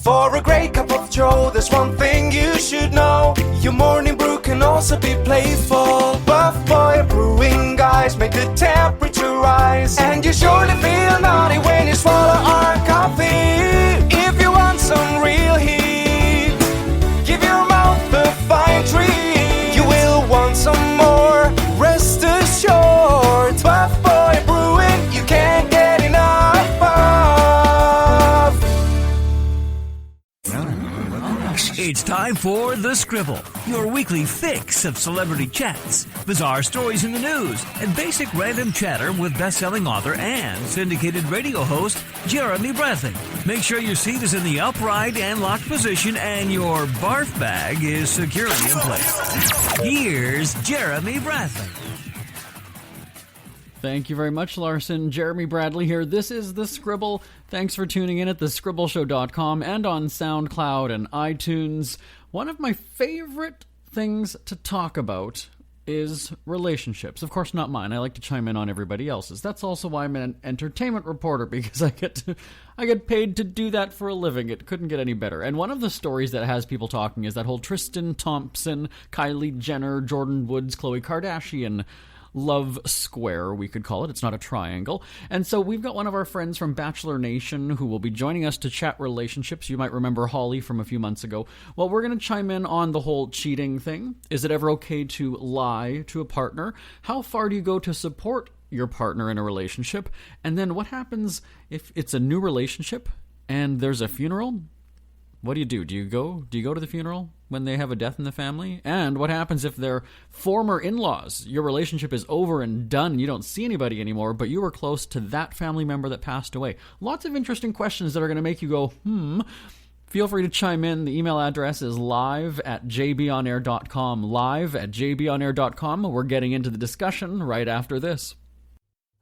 For a great cup of joe, there's one thing you should know. Your morning brew can also be playful. Buff Boy Brewing guys make the temperature rise. And you surely feel naughty when you swallow our coffee. If you want some real heat, give your mouth a fine treat. You will want some more, rest assured. Buff Boy Brewing, you can't get enough of. It's time for The Scribble, your weekly fix of celebrity chats, bizarre stories in the news, and basic random chatter with best-selling author and syndicated radio host Jeremy Bradley. Make sure your seat is in the upright and locked position and your barf bag is securely in place. Here's Jeremy Bradley. Thank you very much, Larson. Jeremy Bradley here. This is The Scribble. Thanks for tuning in at thescribbleshow.com and on SoundCloud and iTunes. One of my favorite things to talk about is relationships. Of course, not mine. I like to chime in on everybody else's. That's also why I'm an entertainment reporter, because I get paid to do that for a living. It couldn't get any better. And one of the stories that has people talking is that whole Tristan Thompson, Kylie Jenner, Jordan Woods, Khloe Kardashian love square, we could call it. It's not a triangle. And so we've got one of our friends from Bachelor Nation who will be joining us to chat relationships. You might remember Holly from a few months ago. Well, we're going to chime in on the whole cheating thing. Is it ever okay to lie to a partner? How far do you go to support your partner in a relationship? And then what happens if it's a new relationship and there's a funeral? What do? Do you go to the funeral when they have a death in the family? And what happens if they're former in-laws? Your relationship is over and done. You don't see anybody anymore, but you were close to that family member that passed away. Lots of interesting questions that are going to make you go, Feel free to chime in. The email address is live@jbonair.com. Live@jbonair.com. We're getting into the discussion right after this.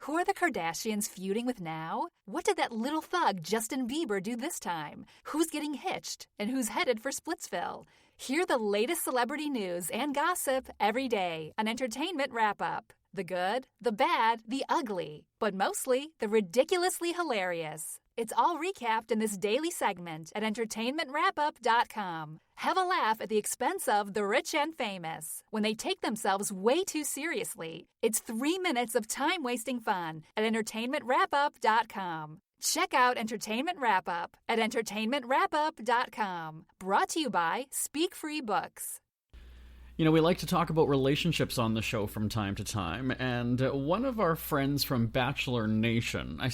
Who are the Kardashians feuding with now? What did that little thug Justin Bieber do this time? Who's getting hitched? And who's headed for Splitsville? Hear the latest celebrity news and gossip every day on Entertainment Wrap-Up. The good, the bad, the ugly, but mostly the ridiculously hilarious. It's all recapped in this daily segment at entertainmentwrapup.com. Have a laugh at the expense of the rich and famous when they take themselves way too seriously. It's 3 minutes of time-wasting fun at entertainmentwrapup.com. Check out Entertainment Wrap-Up at entertainmentwrapup.com. Brought to you by Speak Free Books. You know, we like to talk about relationships on the show from time to time, and one of our friends from Bachelor Nation, I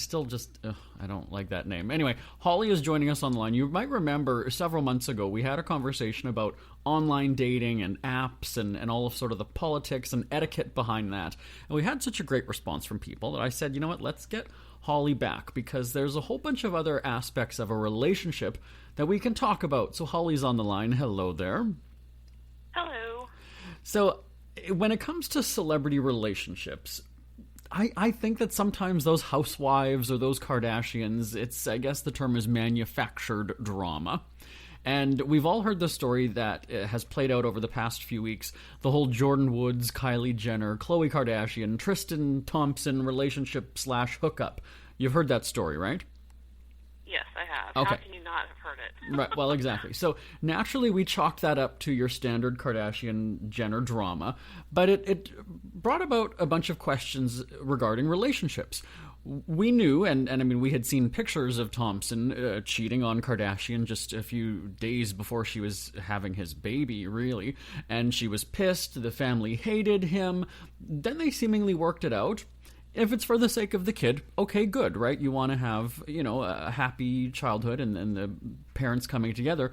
don't like that name. Anyway, Holly is joining us online. You might remember several months ago we had a conversation about online dating and apps and all of sort of the politics and etiquette behind that. And we had such a great response from people that I said, you know what, let's get Holly back, because there's a whole bunch of other aspects of a relationship that we can talk about. So Holly's on the line. Hello there. Hello. So when it comes to celebrity relationships, I think that sometimes those housewives or those Kardashians, I guess the term is manufactured drama. And we've all heard the story that has played out over the past few weeks. The whole Jordan Woods, Kylie Jenner, Khloe Kardashian, Tristan Thompson relationship / hookup. You've heard that story, right? Yes, I have. Okay. How can you not have heard it? Right. Well, exactly. So naturally, we chalked that up to your standard Kardashian-Jenner drama, but it brought about a bunch of questions regarding relationships. We knew, and I mean, we had seen pictures of Thompson cheating on Kardashian just a few days before she was having his baby, really, and she was pissed. The family hated him. Then they seemingly worked it out. If it's for the sake of the kid, okay, good, right? You want to have, a happy childhood and the parents coming together.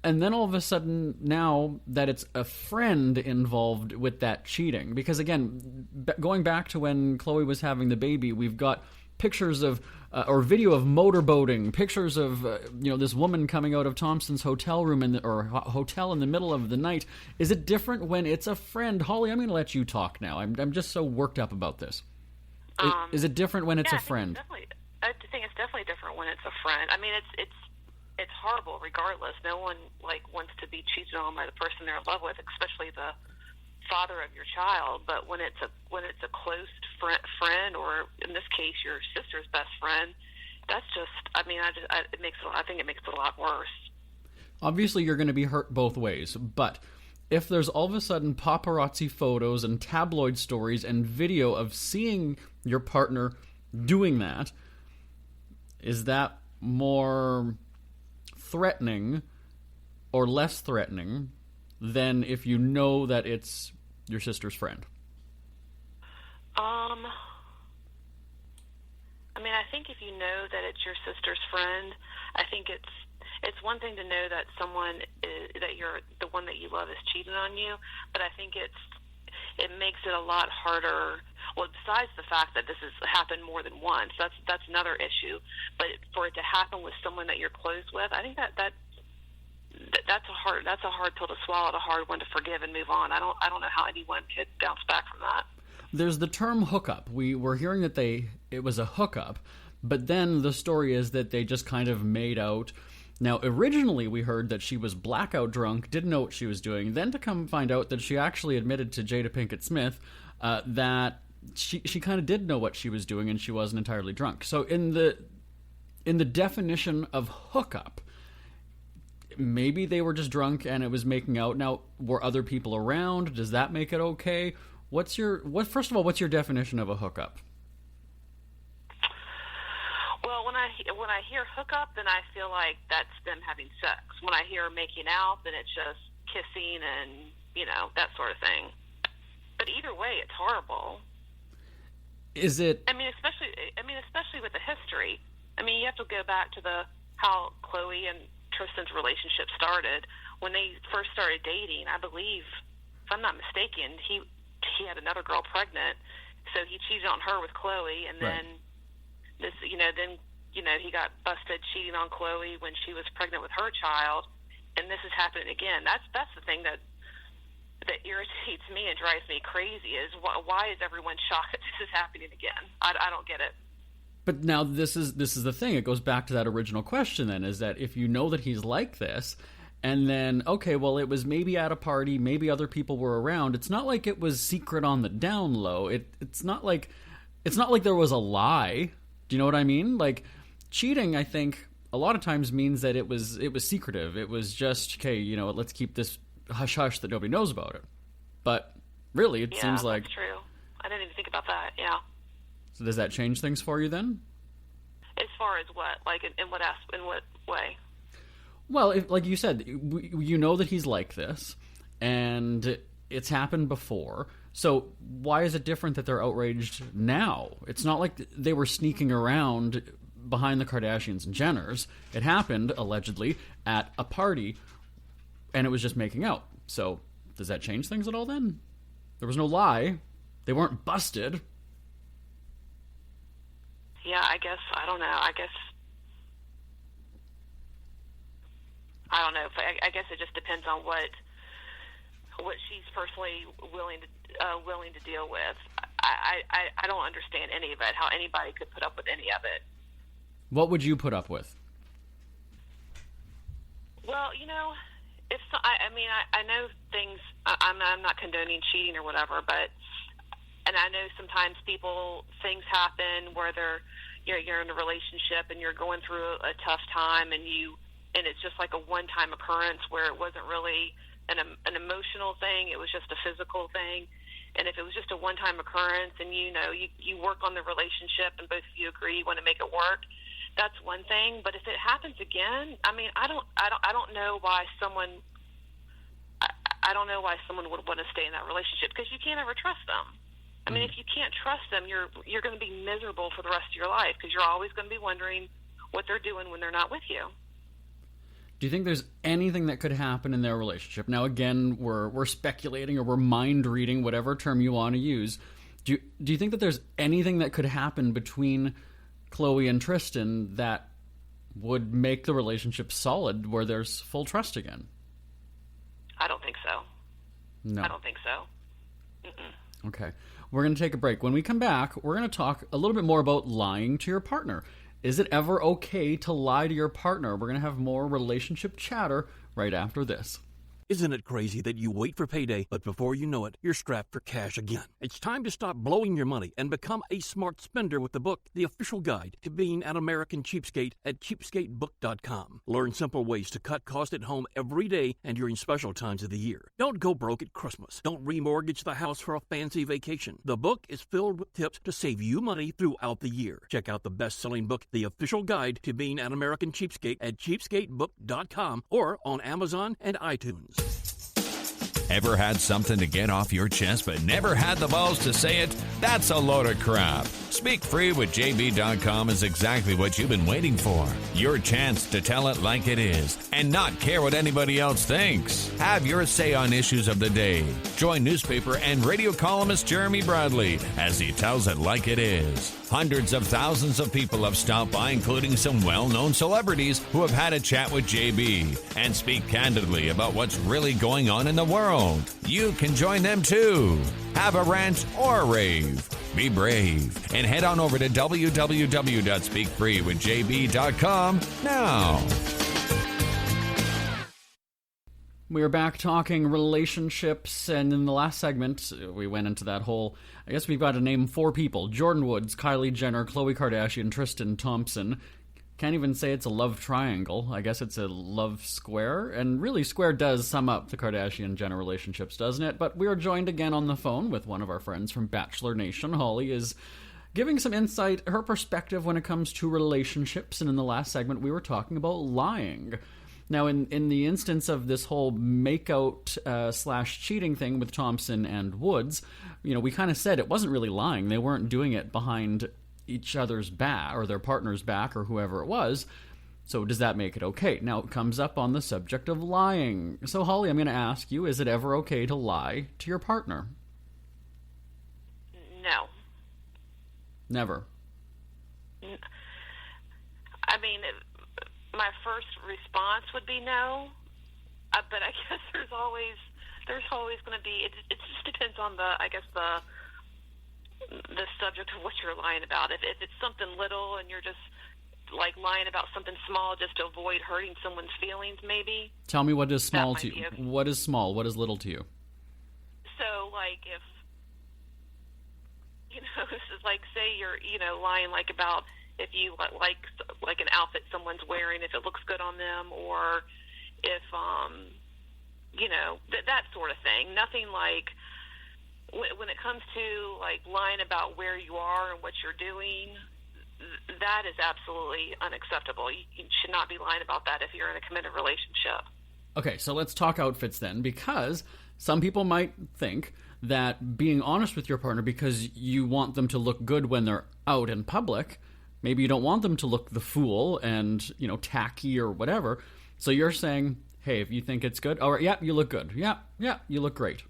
And then all of a sudden, now that it's a friend involved with that cheating, because again, going back to when Khloe was having the baby, we've got pictures of, or video of motorboating, pictures of, this woman coming out of Thompson's hotel room or hotel in the middle of the night. Is it different when it's a friend? Holly, I'm going to let you talk now. I'm just so worked up about this. Is it different when it's a friend? I think it's definitely different when it's a friend. I mean, it's horrible regardless. No one wants to be cheated on by the person they're in love with, especially the father of your child. But when it's a close friend, or in this case your sister's best friend, that's just, I mean, I think it makes it a lot worse. Obviously, you're going to be hurt both ways, but if there's all of a sudden paparazzi photos and tabloid stories and video of seeing your partner doing that, is that more threatening or less threatening than if you know that it's your sister's friend? I mean, I think if you know that it's your sister's friend, I think it's one thing to know that that you're the one that you love is cheating on you, but I think it makes it a lot harder. Well, besides the fact that this has happened more than once, that's another issue. But for it to happen with someone that you're close with, I think that's a hard pill to swallow, a hard one to forgive and move on. I don't know how anyone could bounce back from that. There's the term hookup. We were hearing that it was a hookup, but then the story is that they just kind of made out. Now, originally we heard that she was blackout drunk, didn't know what she was doing. Then to come find out that she actually admitted to Jada Pinkett Smith that she kind of did know what she was doing and she wasn't entirely drunk. So in the definition of hookup, maybe they were just drunk and it was making out. Now, were other people around? Does that make it okay? First of all, what's your definition of a hookup? Well, when I hear hookup, then I feel like that's them having sex. When I hear making out, then it's just kissing and, that sort of thing. But either way, it's horrible. Is it? I mean, especially with the history. I mean, you have to go back to how Khloe and Tristan's relationship started. When they first started dating, I believe, if I'm not mistaken, he had another girl pregnant, so he cheated on her with Khloe, and then he got busted cheating on Khloe when she was pregnant with her child, and this is happening again. That's the thing that irritates me and drives me crazy is why is everyone shocked that this is happening again? I don't get it. But now this is the thing. It goes back to that original question then, is that if you know that he's like this, and then, okay, well, it was maybe at a party, maybe other people were around. It's not like it was secret on the down low. It's not like there was a lie. Do you know what I mean? Like, cheating, I think, a lot of times means that it was secretive. It was just, okay, let's keep this hush-hush that nobody knows about it. But really, it seems like... that's true. I didn't even think about that, yeah. So does that change things for you then? As far as what? Like, in what way? Well, like you said, you know that he's like this, and it's happened before. So why is it different that they're outraged now? It's not like they were sneaking around behind the Kardashians and Jenners. It happened, allegedly, at a party, and it was just making out. So does that change things at all then? There was no lie. They weren't busted. Yeah, I guess, I don't know. I don't know. I guess it just depends on what she's personally willing to deal with. I don't understand any of it. How anybody could put up with any of it. What would you put up with? Well, I know things. I'm not condoning cheating or whatever, and I know sometimes things happen where you're in a relationship and you're going through a tough time and it's just like a one-time occurrence where it wasn't really an emotional thing, it was just a physical thing. And if it was just a one-time occurrence and you work on the relationship and both of you agree you want to make it work, that's one thing. But if it happens again, I mean, I don't know why someone would want to stay in that relationship, because you can't ever trust them. I mean, if you can't trust them, you're going to be miserable for the rest of your life, because you're always going to be wondering what they're doing when they're not with you. Do you think there's anything that could happen in their relationship? Now, again, we're speculating, or we're mind reading, whatever term you want to use. Do you think that there's anything that could happen between Khloe and Tristan that would make the relationship solid, where there's full trust again? I don't think so. No. I don't think so. Mm-mm. Okay. We're going to take a break. When we come back, we're going to talk a little bit more about lying to your partner. Is it ever okay to lie to your partner? We're going to have more relationship chatter right after this. Isn't it crazy that you wait for payday, but before you know it, you're strapped for cash again? It's time to stop blowing your money and become a smart spender with the book, The Official Guide to Being an American Cheapskate at cheapskatebook.com. Learn simple ways to cut costs at home every day and during special times of the year. Don't go broke at Christmas. Don't remortgage the house for a fancy vacation. The book is filled with tips to save you money throughout the year. Check out the best-selling book, The Official Guide to Being an American Cheapskate at cheapskatebook.com or on Amazon and iTunes. Ever had something to get off your chest but never had the balls to say it? That's a load of crap. Speak Free with JB.com is exactly what you've been waiting for. Your chance to tell it like it is and not care what anybody else thinks. Have your say on issues of the day. Join newspaper and radio columnist Jeremy Bradley as he tells it like it is. Hundreds of thousands of people have stopped by, including some well-known celebrities who have had a chat with JB and speak candidly about what's really going on in the world. You can join them too. Have a rant or a rave. Be brave and head on over to www.speakfreewithjb.com now. We are back talking relationships, and in the last segment, we went into that whole, I guess we've got to name 4 people: Jordan Woods, Kylie Jenner, Khloe Kardashian, Tristan Thompson. Can't even say it's a love triangle. I guess it's a love square, and really square does sum up the Kardashian-Jenner relationships, doesn't it? But we are joined again on the phone with one of our friends from Bachelor Nation. Holly is giving some insight, her perspective when it comes to relationships, and in the last segment we were talking about lying. Now, in the instance of this whole makeout slash cheating thing with Thompson and Woods, you know, we kind of said it wasn't really lying. They weren't doing it behind each other's back or their partner's back or whoever it was. So does that make it okay? Now, it comes up on the subject of lying. So, Holly, I'm going to ask you, is it ever okay to lie to your partner? No. Never. I mean, my first response would be no, but I guess there's always going to be. It just depends on the subject of what you're lying about. If it's something little and you're just like lying about something small just to avoid hurting someone's feelings, maybe. Tell me what is small to you. What is small? What is little to you? So, like, if this is like, say you're lying like about if you like an outfit someone's wearing, if it looks good on them, or if that sort of thing. Nothing like when it comes to like lying about where you are and what you're doing. That is absolutely unacceptable. You should not be lying about that if you're in a committed relationship. Okay, so let's talk outfits then, because some people might think that being honest with your partner because you want them to look good when they're out in public. Maybe you don't want them to look the fool and, tacky or whatever. So you're saying, hey, if you think it's good, all right, yeah, you look good. Yeah, you look great.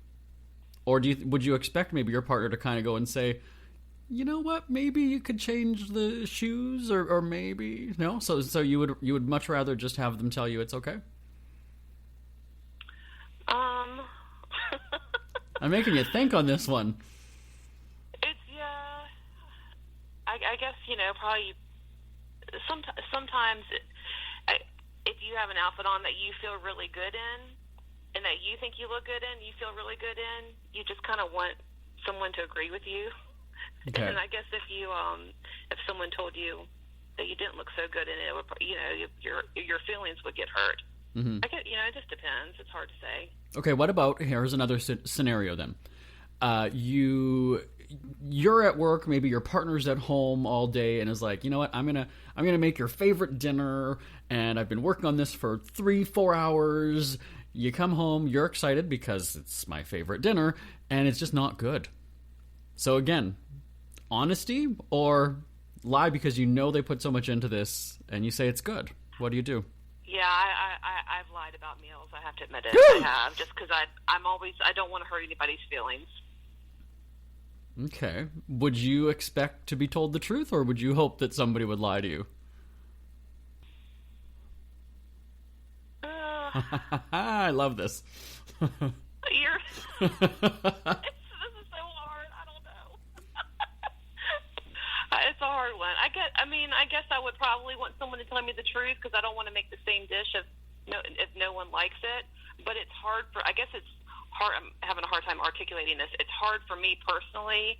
Or would you expect maybe your partner to kind of go and say, you know what, maybe you could change the shoes or maybe, no? So you would much rather just have them tell you it's okay? I'm making you think on this one. I guess, probably sometimes if you have an outfit on that you feel really good in and that you think you look good in, you feel really good in, you just kind of want someone to agree with you. Okay. And I guess if someone told you that you didn't look so good in it, would, your feelings would get hurt. Mm-hmm. I guess, it just depends. It's hard to say. Okay, what about, here's another scenario then. You're at work, maybe your partner's at home all day and is like, you know what, I'm gonna make your favorite dinner, and I've been working on this for 3-4 hours. You come home, you're excited because it's my favorite dinner, and it's just not good. So again, honesty or lie because they put so much into this and you say it's good. What do you do? Yeah, I've lied about meals. I have to admit it. I have, just because I don't want to hurt anybody's feelings. Okay. Would you expect to be told the truth, or would you hope that somebody would lie to you? I love this. This is so hard. I don't know. It's a hard one. I guess I would probably want someone to tell me the truth because I don't want to make the same dish if no one likes it. but it's hard for, I guess it's hard, I'm having a hard time articulating this. It's hard for me personally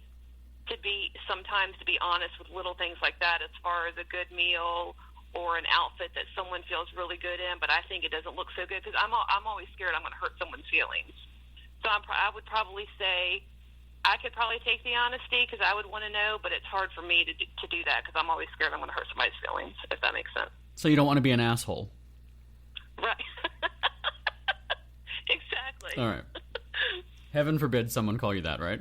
sometimes to be honest with little things like that, as far as a good meal or an outfit that someone feels really good in, but I think it doesn't look so good, because I'm always scared I'm going to hurt someone's feelings. So I would probably say I could probably take the honesty, because I would want to know, but it's hard for me to do that, because I'm always scared I'm going to hurt somebody's feelings, if that makes sense. So you don't want to be an asshole. Right. Exactly. All right. Heaven forbid someone call you that, right?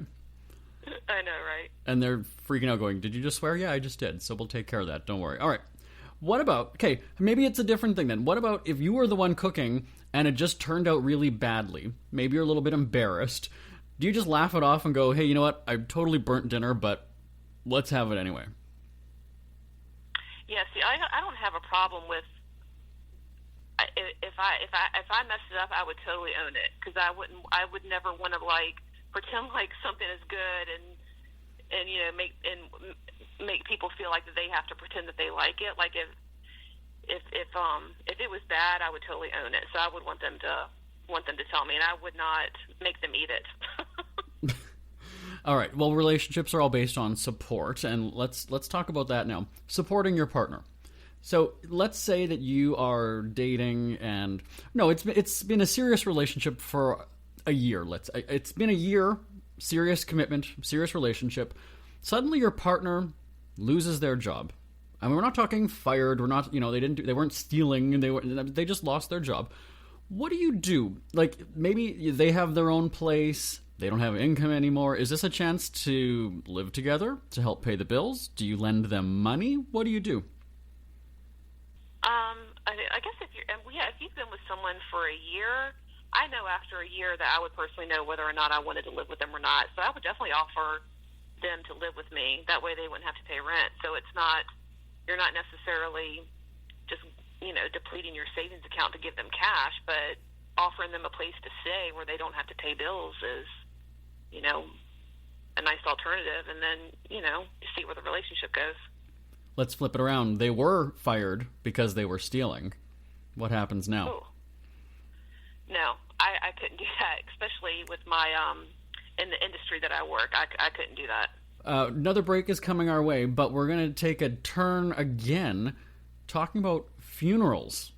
I know, right? And they're freaking out going, did you just swear? Yeah, I just did. So we'll take care of that. Don't worry. All right. What about, okay, maybe it's a different thing then. What about if you were the one cooking and it just turned out really badly? Maybe you're a little bit embarrassed. Do you just laugh it off and go, hey, you know what? I totally burnt dinner, but let's have it anyway? Yeah, see, I don't have a problem with, if I messed it up, I would totally own it, because I would never want to pretend like something is good and make people feel like that they have to pretend that they like it. Like if it was bad, I would totally own it. So I would want them to tell me, and I would not make them eat it. All right. Well, relationships are all based on support, and let's talk about that now. Supporting your partner. So let's say that you are dating, and no, it's been a serious relationship for a year. It's been a year, serious commitment, serious relationship. Suddenly, your partner loses their job. I mean, we're not talking fired. We're not, they weren't stealing, and they just lost their job. What do you do? Like, maybe they have their own place. They don't have income anymore. Is this a chance to live together to help pay the bills? Do you lend them money? What do you do? I guess if you've been with someone for a year, I know after a year that I would personally know whether or not I wanted to live with them or not. So I would definitely offer them to live with me. That way they wouldn't have to pay rent. So you're not necessarily just, depleting your savings account to give them cash, but offering them a place to stay where they don't have to pay bills is, a nice alternative. And then, see where the relationship goes. Let's flip it around. They were fired because they were stealing. What happens now? Ooh. No, I couldn't do that, especially with my, in the industry that I work. I couldn't do that. Another break is coming our way, but we're going to take a turn again, talking about funerals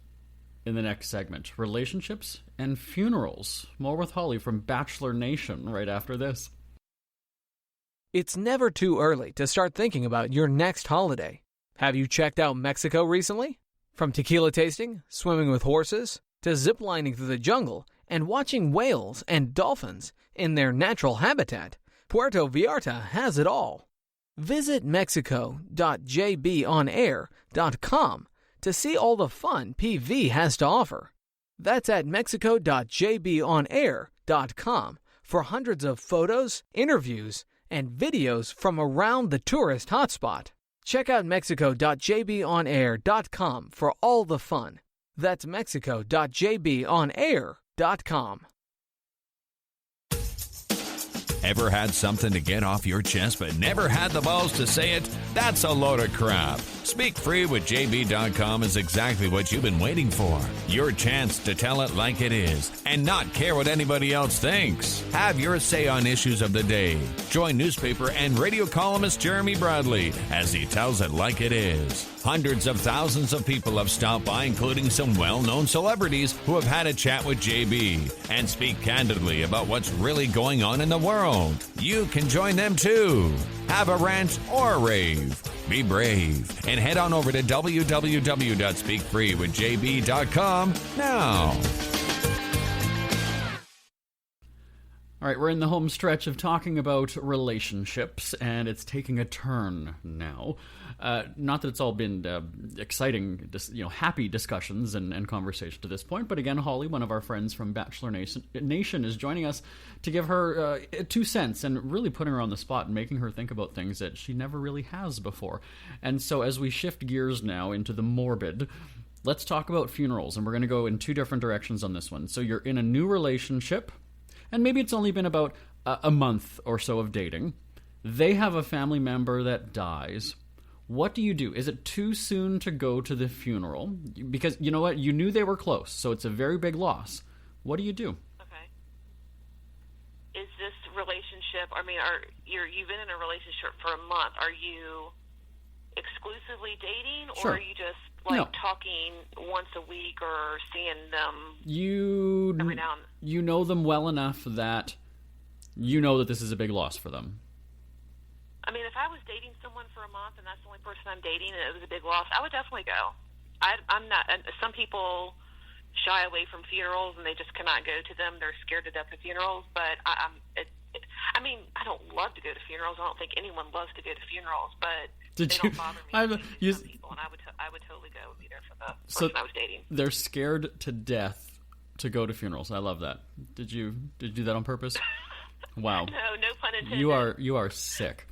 in the next segment. Relationships and funerals. More with Holly from Bachelor Nation right after this. It's never too early to start thinking about your next holiday. Have you checked out Mexico recently? From tequila tasting, swimming with horses, to ziplining through the jungle and watching whales and dolphins in their natural habitat, Puerto Vallarta has it all. Visit mexico.jbonair.com to see all the fun PV has to offer. That's at mexico.jbonair.com for hundreds of photos, interviews, and videos from around the tourist hotspot. Check out mexico.jbonair.com for all the fun. That's mexico.jbonair.com. Ever had something to get off your chest but never had the balls to say it? That's a load of crap. Speak Free with JB.com is exactly what you've been waiting for. Your chance to tell it like it is and not care what anybody else thinks. Have your say on issues of the day. Join newspaper and radio columnist Jeremy Bradley as he tells it like it is. Hundreds of thousands of people have stopped by, including some well-known celebrities who have had a chat with JB and speak candidly about what's really going on in the world. You can join them too. Have a rant or a rave. Be brave and head on over to www.speakfreewithjb.com now. All right, we're in the home stretch of talking about relationships, and it's taking a turn now. Not that it's all been exciting, happy discussions and conversation to this point, but again, Holly, one of our friends from Bachelor Nation, is joining us to give her 2 cents and really putting her on the spot and making her think about things that she never really has before. And so as we shift gears now into the morbid, let's talk about funerals, and we're going to go in 2 different directions on this one. So you're in a new relationship, and maybe it's only been about a month or so of dating. They have a family member that dies. What do you do? Is it too soon to go to the funeral? Because you know what? You knew they were close, so it's a very big loss. What do you do? Okay. Is this relationship, I mean, you've been in a relationship for a month. Are you exclusively dating, or Sure. are you just, No. talking once a week or seeing them You every now and then? You know them well enough that you know that this is a big loss for them. I mean, if I was dating someone for a month and that's the only person I'm dating and it was a big loss, I would definitely go. I'm not. Some people shy away from funerals and they just cannot go to them. They're scared to death of funerals. But I mean, I don't love to go to funerals. I don't think anyone loves to go to funerals. But they don't bother me. Some people, and I would totally go and be there for the person I was dating. They're scared to death to go to funerals. I love that. Did you do that on purpose? Wow. No pun intended. You are sick.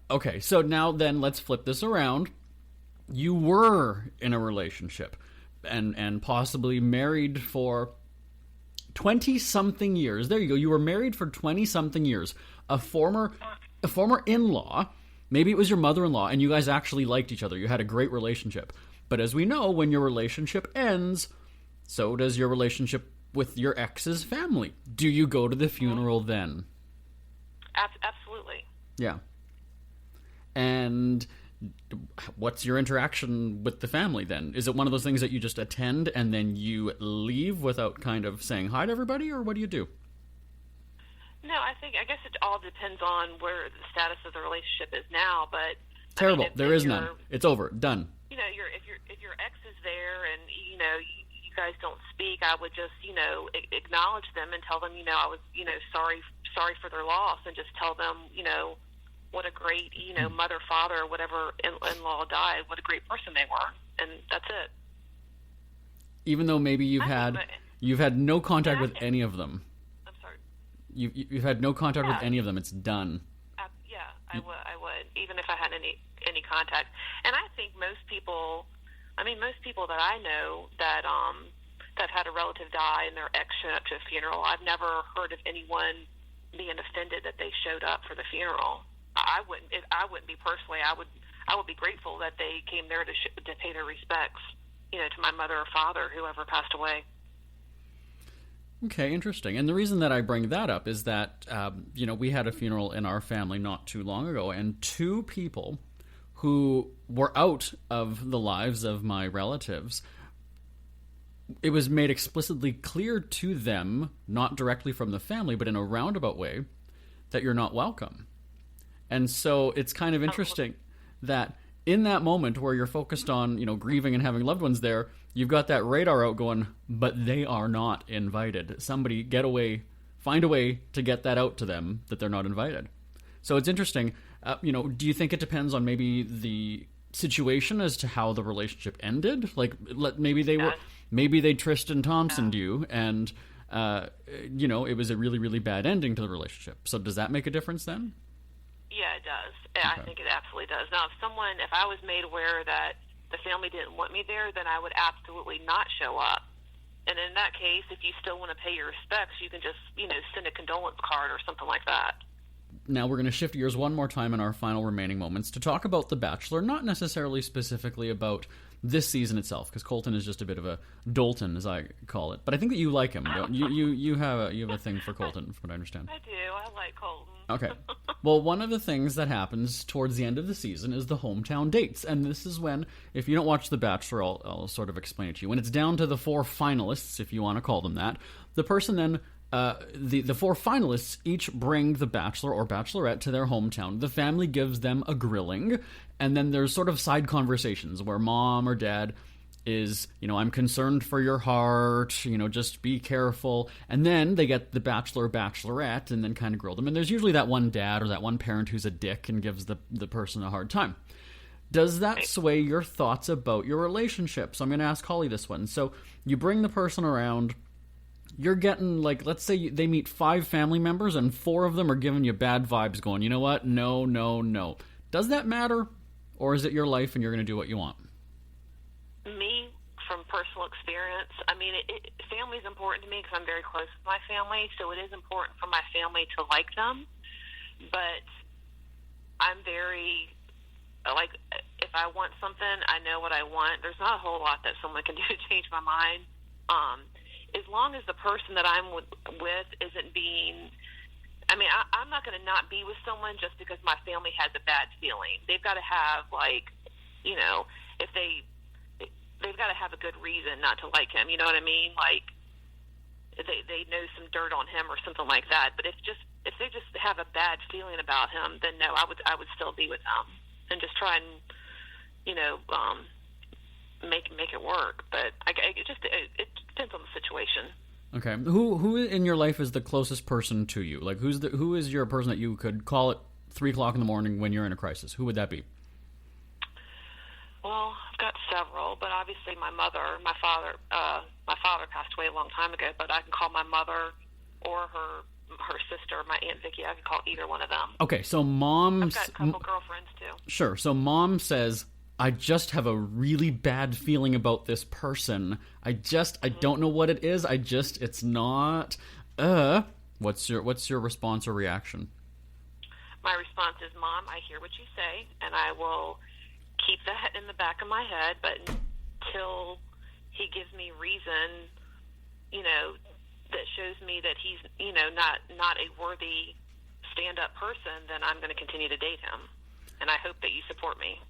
Okay, so now then let's flip this around. You were in a relationship and possibly married for 20-something years. There you go. You were married for 20-something years. A former in-law, maybe it was your mother-in-law, and you guys actually liked each other. You had a great relationship. But as we know, when your relationship ends, so does your relationship with your ex's family. Do you go to the funeral then? Absolutely. Yeah. And what's your interaction with the family then? Is it one of those things that you just attend and then you leave without kind of saying hi to everybody, or what do you do? No, I guess it all depends on where the status of the relationship is now. But terrible. I mean, there is none. It's over. Done. You know, if your ex is there and you guys don't speak, I would just acknowledge them and tell them I was sorry for their loss, and just tell them what a great mother, father, whatever in-law died, what a great person they were, and that's it. Even though maybe you've had no contact with any of them. I'm sorry. You've had no contact with any of them. It's done. Yeah, I would, even if I had any contact. And I think most people that I know that had a relative die and their ex showed up to a funeral, I've never heard of anyone being offended that they showed up for the funeral. I wouldn't be personally. I would be grateful that they came there to pay their respects, to my mother or father, whoever passed away. Okay, interesting. And the reason that I bring that up is that, we had a funeral in our family not too long ago, and two people who were out of the lives of my relatives, it was made explicitly clear to them, not directly from the family, but in a roundabout way, that you're not welcome. And so it's kind of interesting that in that moment where you're focused on, grieving and having loved ones there, you've got that radar out going, but they are not invited. Somebody find a way to get that out to them that they're not invited. So it's interesting. Do you think it depends on maybe the situation as to how the relationship ended? Like, maybe they Tristan Thompsoned you, and it was a really, really bad ending to the relationship. So does that make a difference then? Yeah, it does. Okay. I think it absolutely does. Now, if I was made aware that the family didn't want me there, then I would absolutely not show up. And in that case, if you still want to pay your respects, you can just, send a condolence card or something like that. Now we're going to shift gears one more time in our final remaining moments to talk about The Bachelor, not necessarily specifically about this season itself, because Colton is just a bit of a Dolton, as I call it. But I think that you like him. Don't you? You have a thing for Colton, from what I understand. I do. I like Colton. Okay. Well, one of the things that happens towards the end of the season is the hometown dates. And this is when, if you don't watch The Bachelor, I'll sort of explain it to you. When it's down to the 4 finalists, if you want to call them that, the person then, the 4 finalists each bring the Bachelor or Bachelorette to their hometown. The family gives them a grilling, and then there's sort of side conversations where mom or dad is, I'm concerned for your heart, just be careful. And then they get the Bachelor or Bachelorette and then kind of grill them. And there's usually that one dad or that one parent who's a dick and gives the person a hard time. Does that sway your thoughts about your relationship? So I'm going to ask Holly this one. So you bring the person around, you're getting, let's say they meet 5 family members and 4 of them are giving you bad vibes going, you know what? No. Does that matter? Or is it your life and you're going to do what you want? Me, from personal experience, family is important to me because I'm very close with my family, so it is important for my family to like them. But I'm very, if I want something, I know what I want. There's not a whole lot that someone can do to change my mind. as long as the person that I'm with isn't being, I mean, I'm not going to not be with someone just because my family has a bad feeling. They've got to have, like, you know, if they've got to have a good reason not to like him. You know what I mean? Like, they know some dirt on him or something like that. But if they just have a bad feeling about him, then no, I would still be with him and just try and, you know, make it work. But it depends on the situation. Okay. Who in your life is the closest person to you? Like, who is your person that you could call at 3:00 in the morning when you're in a crisis? Who would that be? Well, I've got several, but obviously my mother, my father passed away a long time ago. But I can call my mother or her sister, my Aunt Vicky. I can call either one of them. Okay, so I've got a couple girlfriends too. Sure. So Mom says, I just have a really bad feeling about this person. I don't know what it is. It's not. What's your response or reaction? My response is, Mom, I hear what you say, and I will keep that in the back of my head. But until he gives me reason, you know, that shows me that he's, you know, not a worthy stand-up person, then I'm going to continue to date him. And I hope that you support me.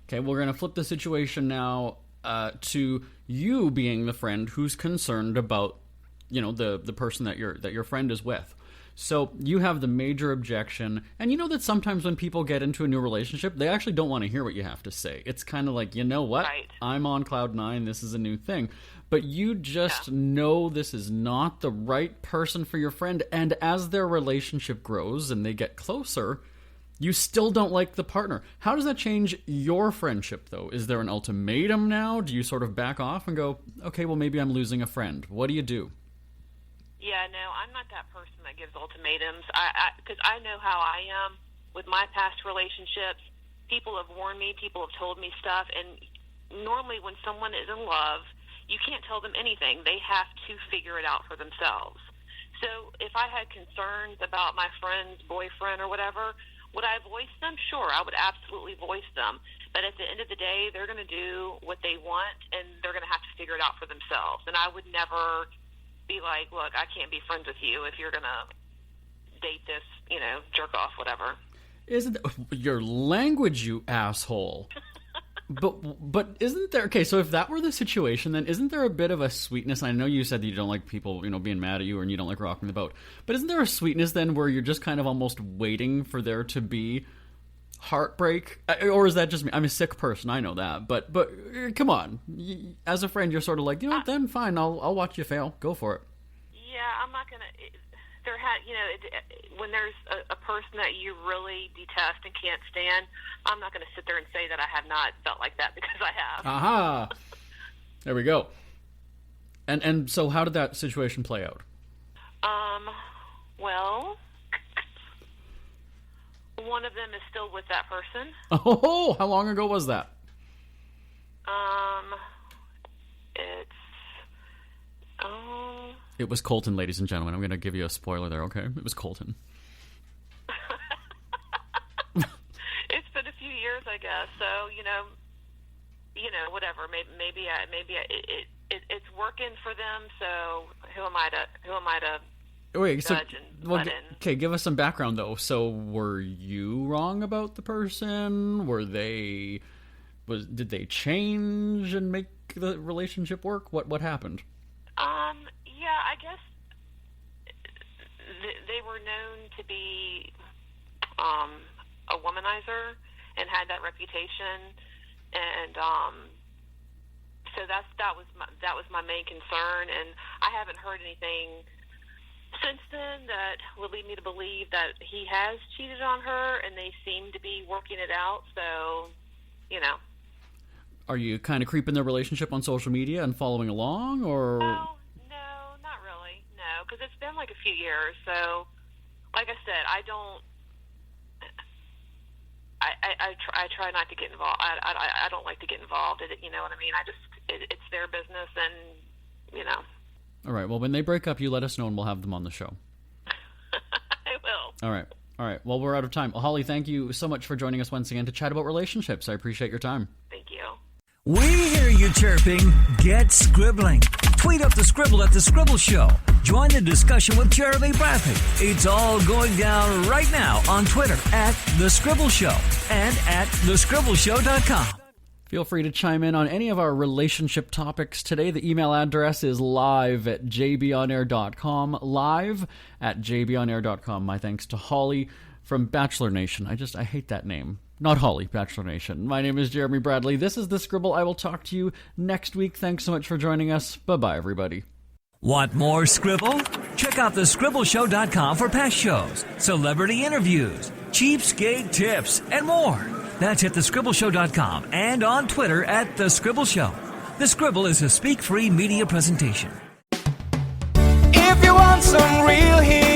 Okay, we're going to flip the situation now to you being the friend who's concerned about, you know, the person that your friend is with. So you have the major objection, and you know that sometimes when people get into a new relationship, they actually don't want to hear what you have to say. It's kind of like, you know what? Right. I'm on cloud nine. This is a new thing. But you just know this is not the right person for your friend, and as their relationship grows and they get closer, you still don't like the partner. How does that change your friendship, though? Is there an ultimatum now? Do you sort of back off and go, okay, well, maybe I'm losing a friend? What do you do? Yeah, no, I'm not that person that gives ultimatums. Because I know how I am with my past relationships. People have warned me. People have told me stuff. And normally when someone is in love, you can't tell them anything. They have to figure it out for themselves. So if I had concerns about my friend's boyfriend or whatever, would I voice them? Sure, I would absolutely voice them. But at the end of the day, they're going to do what they want, and they're going to have to figure it out for themselves. And I would never be like, look, I can't be friends with you if you're going to date this, you know, jerk off, whatever. Isn't your language, you asshole? But isn't there, okay, so if that were the situation, then isn't there a bit of a sweetness? I know you said that you don't like people, you know, being mad at you, and you don't like rocking the boat, but isn't there a sweetness then where you're just kind of almost waiting for there to be heartbreak? Or is that just me? I'm a sick person, I know that, but come on, as a friend, you're sort of like, you know what, then fine, I'll watch you fail, go for it. Yeah, I'm not gonna. When there's a person that you really detest and can't stand, I'm not going to sit there and say that I have not felt like that, because I have. Aha! There we go. And so how did that situation play out? Well, one of them is still with that person. Oh, how long ago was that? It was Colton, ladies and gentlemen. I'm going to give you a spoiler there, okay? It was Colton. It's been a few years, I guess. So, you know, whatever. Maybe it's working for them. So who am I to Wait, so, judge and butt in? Okay, give us some background though. So, were you wrong about the person? Did they change and make the relationship work? What happened? Yeah, I guess they were known to be a womanizer and had that reputation, and so that was my main concern. And I haven't heard anything since then that would lead me to believe that he has cheated on her, and they seem to be working it out. So, you know. Are you kind of creeping their relationship on social media and following along, or? No, not really. No, because it's been like a few years. So, like I said, I try not to get involved. I don't like to get involved in it. You know what I mean? It's their business, and you know. All right. Well, when they break up, you let us know, and we'll have them on the show. I will. All right. Well, we're out of time. Well, Holly, thank you so much for joining us once again to chat about relationships. I appreciate your time. Thank you. We hear you chirping. Get scribbling. Tweet up the Scribble at The Scribble Show. Join the discussion with Jeremy Bradley. It's all going down right now on Twitter at The Scribble Show and at thescribbleshow.com. Feel free to chime in on any of our relationship topics today. The email address is live@jbonair.com. Live@jbonair.com. My thanks to Holly from Bachelor Nation. I hate that name. Not Holly, Bachelor Nation. My name is Jeremy Bradley. This is The Scribble. I will talk to you next week. Thanks so much for joining us. Bye-bye, everybody. Want more Scribble? Check out thescribbleshow.com for past shows, celebrity interviews, cheapskate tips, and more. That's at thescribbleshow.com and on Twitter at The Scribble Show. The Scribble is a speak-free media presentation. If you want some real heat